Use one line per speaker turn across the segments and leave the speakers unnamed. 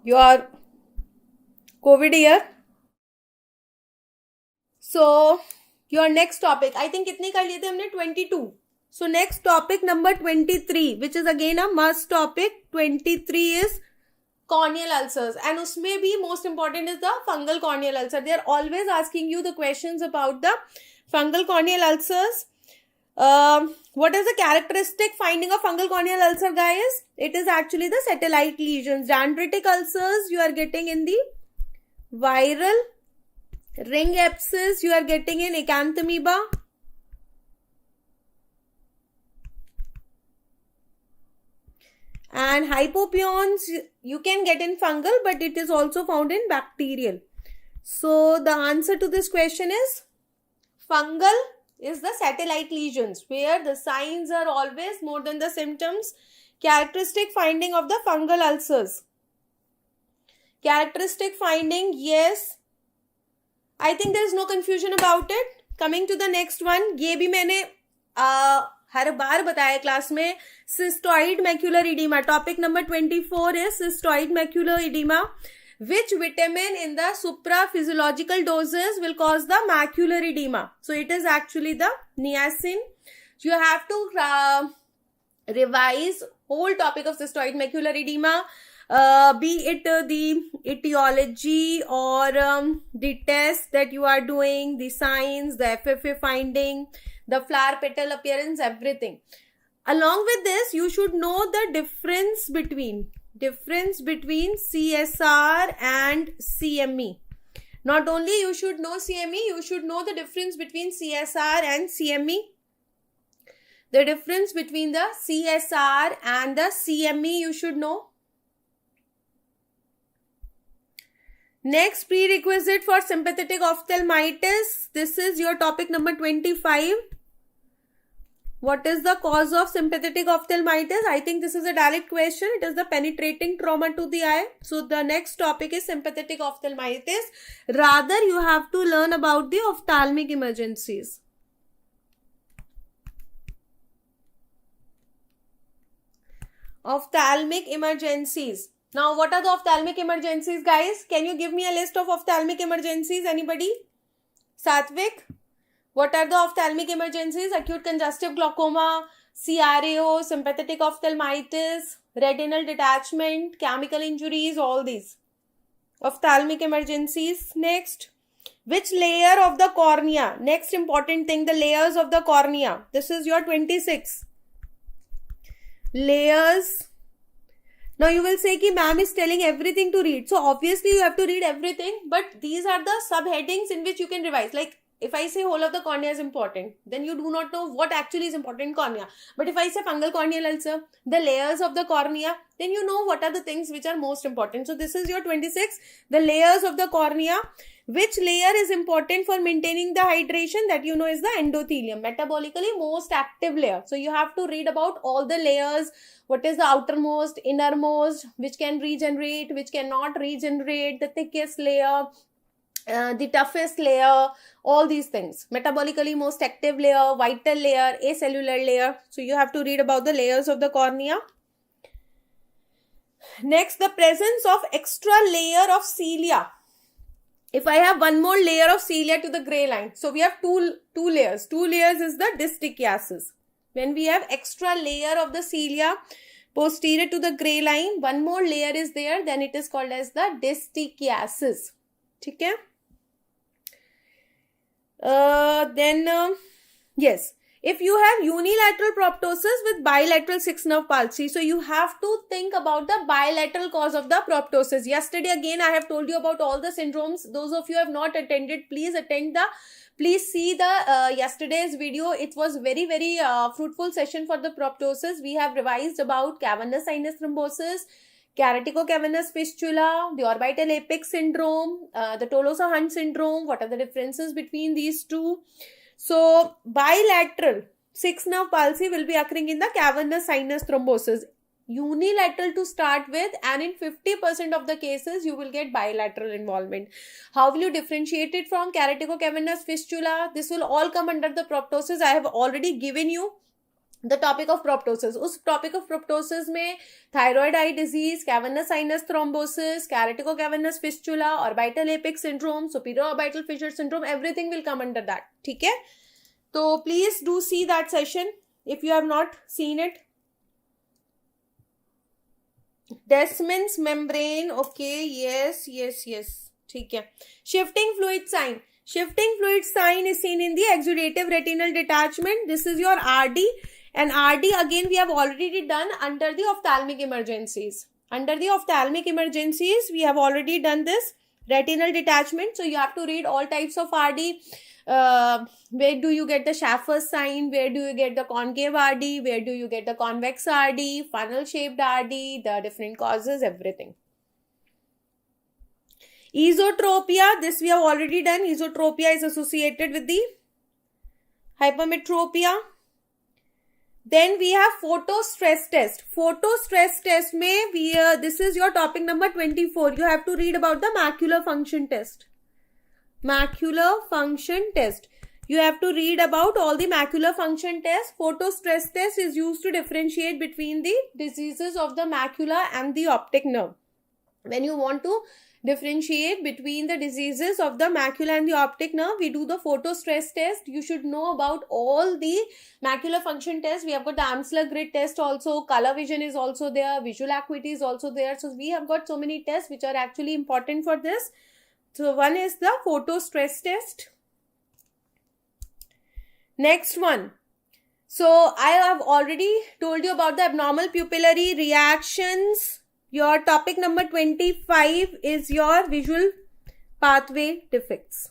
your COVID year. So your next topic, I think कितने कर लिए थे हमने 22. So next topic number 23, which is again a must topic. 23 is corneal ulcers, and उसमें भी most important is the fungal corneal ulcer. They are always asking you the questions about the fungal corneal ulcers. What is the characteristic finding of fungal corneal ulcer, guys? It is actually the satellite lesions. Dendritic ulcers you are getting in the viral, ring abscess you are getting in acanthamoeba, and hypopiones you can get in fungal, but it is also found in bacterial. So the answer to this question is fungal is the satellite lesions where the signs are always more than the symptoms. Characteristic finding of the fungal ulcers. Characteristic finding, yes. I think there is no confusion about it. Coming to the next one, ये भी मैंने हर बार बताया class में. Cystoid macular edema. Topic number 24 is cystoid macular edema. Which vitamin in the supraphysiological doses will cause the macular edema? So it is actually the niacin. You have to revise whole topic of cystoid macular edema, be it the etiology or the test that you are doing, the signs, the FFA finding, the flower petal appearance, everything. Along with this, you should know the difference between CSR and CME. Not only you should know CME, you should know the difference between CSR and CME. The difference between the CSR and the CME you should know. Next prerequisite for sympathetic ophthalmitis. This is your topic number 25. What is the cause of sympathetic ophthalmitis? I think this is a direct question. It is the penetrating trauma to the eye. So the next topic is sympathetic ophthalmitis. Rather, you have to learn about the ophthalmic emergencies. Ophthalmic emergencies. Now, what are the ophthalmic emergencies, guys? Can you give me a list of ophthalmic emergencies? Anybody? Satvik? What are the ophthalmic emergencies? Acute congestive glaucoma, CRAO, sympathetic ophthalmitis, retinal detachment, chemical injuries, all these. Ophthalmic emergencies. Next. Which layer of the cornea? Next important thing, the layers of the cornea. This is your 26. Layers. Now you will say कि ma'am is telling everything to read. So obviously you have to read everything, but these are the subheadings in which you can revise. Like if I say whole of the cornea is important, then you do not know what actually is important in cornea. But if I say fungal corneal ulcer, the layers of the cornea, then you know what are the things which are most important. So this is your 26, the layers of the cornea. Which layer is important for maintaining the hydration? That you know is the endothelium, metabolically most active layer. So you have to read about all the layers. What is the outermost, innermost, which can regenerate, which cannot regenerate, the thickest layer, the toughest layer, all these things. Metabolically most active layer, vital layer, acellular layer. So you have to read about the layers of the cornea. Next, the presence of extra layer of cilia. If I have one more layer of cilia to the gray line, so we have two layers. Two layers is the distichiasis. When we have extra layer of the cilia posterior to the gray line, one more layer is there, then it is called as the distichiasis. Okay? Yes. If you have unilateral proptosis with bilateral 6-nerve palsy, so you have to think about the bilateral cause of the proptosis. Yesterday again I have told you about all the syndromes. Those of you who have not attended, please see the yesterday's video. It was very fruitful session for the proptosis. We have revised about cavernous sinus thrombosis, keratoconus fistula, the orbital apex syndrome, the Tolosa-Hunt syndrome. What are the differences between these two? So bilateral 6-nerve palsy will be occurring in the cavernous sinus thrombosis. Unilateral to start with, and in 50% of the cases you will get bilateral involvement. How will you differentiate it from keratoconus fistula? This will all come under the proptosis. I have already given you the topic of proptosis, उस topic of proptosis में thyroid eye disease, cavernous sinus thrombosis, caroticocavernous fistula, orbital apex syndrome, superior orbital fissure syndrome, everything will come under that. ठीक है, तो please do see that session if you have not seen it. Descemet's membrane, okay, yes. ठीक है. Shifting fluid sign. Shifting fluid sign is seen in the exudative retinal detachment. This is your RD, and RD again we have already done under the ophthalmic emergencies. Under the ophthalmic emergencies we have already done this retinal detachment. So you have to read all types of RD. Where do you get the Schaffer's sign, where do you get the concave RD, where do you get the convex RD, funnel shaped RD, the different causes, everything. Esotropia, this we have already done. Esotropia is associated with the hypermetropia. Then we have photo stress test. Photo stress test mein this is your topic number 24. You have to read about the macular function test. Macular function test. You have to read about all the macular function tests. Photo stress test is used to differentiate between the diseases of the macula and the optic nerve. When you want to differentiate between the diseases of the macula and the optic nerve, we do the photo stress test. You should know about all the macular function tests. We have got the Amsler grid test also, color vision is also there, visual acuity is also there. So we have got so many tests which are actually important for this. So one is the photo stress test. Next one. So I have already told you about the abnormal pupillary reactions. Your topic number 25 is your visual pathway defects.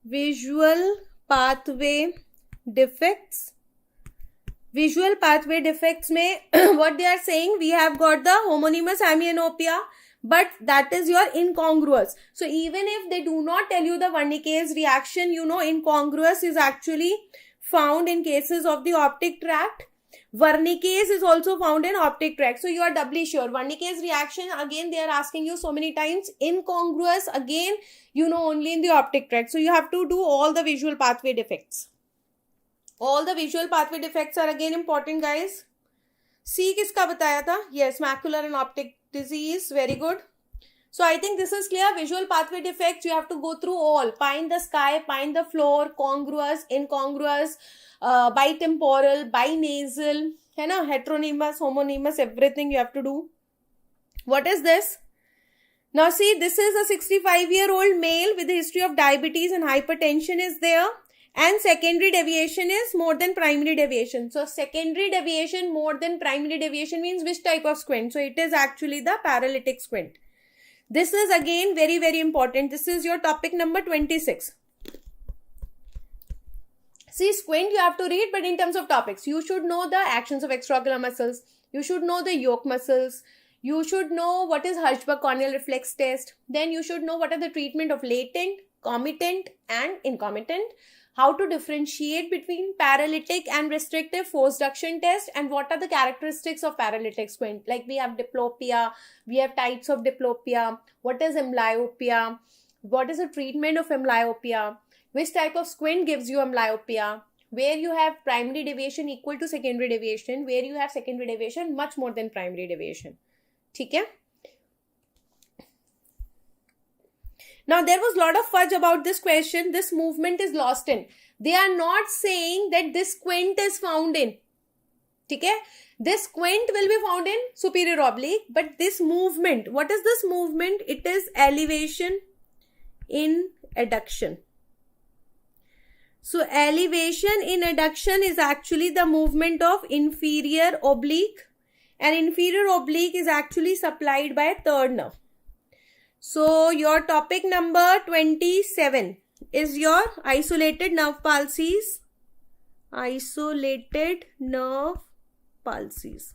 Visual pathway defects. Visual pathway defects mein what they are saying, we have got the homonymous hemianopia, but that is your incongruous. So even if they do not tell you the Wernicke's reaction, you know incongruous is actually found in cases of the optic tract. Wernicke's is also found in optic tract. So you are doubly sure. Wernicke's reaction, again they are asking you so many times. Incongruous, again you know only in the optic tract. So you have to do all the visual pathway defects. All the visual pathway defects are again important, guys. C किसका बताया था? Yes, macular and optic disease. Very good. So I think this is clear. Visual pathway defects, you have to go through all. Pie in the sky, pie in the floor, congruous, incongruous, bitemporal, binasal, है ना, heteronymous, homonymous, everything you have to do. What is this? Now see, this is a 65-year-old male with a history of diabetes and hypertension is there. And secondary deviation is more than primary deviation. So secondary deviation more than primary deviation means which type of squint? So it is actually the paralytic squint. This is again very, very important. This is your topic number 26. See, squint you have to read, but in terms of topics, you should know the actions of extraocular muscles. You should know the yoke muscles. You should know what is Hirschberg corneal reflex test. Then you should know what are the treatment of latent, comitant and incomitant. How to differentiate between paralytic and restrictive force duction test, and what are the characteristics of paralytic squint. Like we have diplopia, we have types of diplopia, what is amblyopia, what is the treatment of amblyopia, which type of squint gives you amblyopia, where you have primary deviation equal to secondary deviation, where you have secondary deviation much more than primary deviation. ठीक है? Now, there was a lot of fudge about this question. This movement is lost in. They are not saying that this squint is found in. Okay? This squint will be found in superior oblique. But this movement, what is this movement? It is elevation in adduction. So, elevation in adduction is actually the movement of inferior oblique. And inferior oblique is actually supplied by third nerve. So, your topic number 27 is your isolated nerve palsies. Isolated nerve palsies.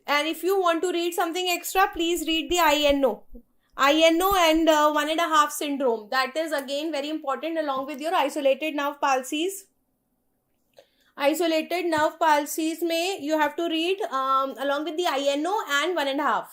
And if you want to read something extra, please read the INO. INO and 1.5 syndrome. That is again very important along with your isolated nerve palsies. Isolated nerve palsies may you have to read along with the INO and 1.5.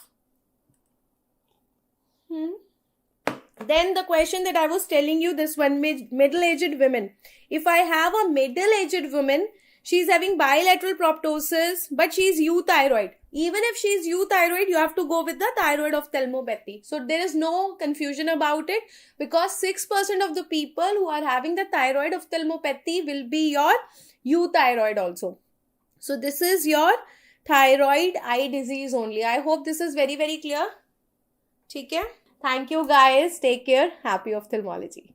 Then the question that I was telling you, this one, middle-aged women. If I have a middle-aged woman, she's having bilateral proptosis, but she's euthyroid. Even if she's euthyroid, you have to go with the thyroid ophthalmopathy. So there is no confusion about it, because 6% of the people who are having the thyroid ophthalmopathy will be your euthyroid also. So this is your thyroid eye disease only. I hope this is very, very clear. ठीक है? Thank you guys. Take care. Happy ophthalmology.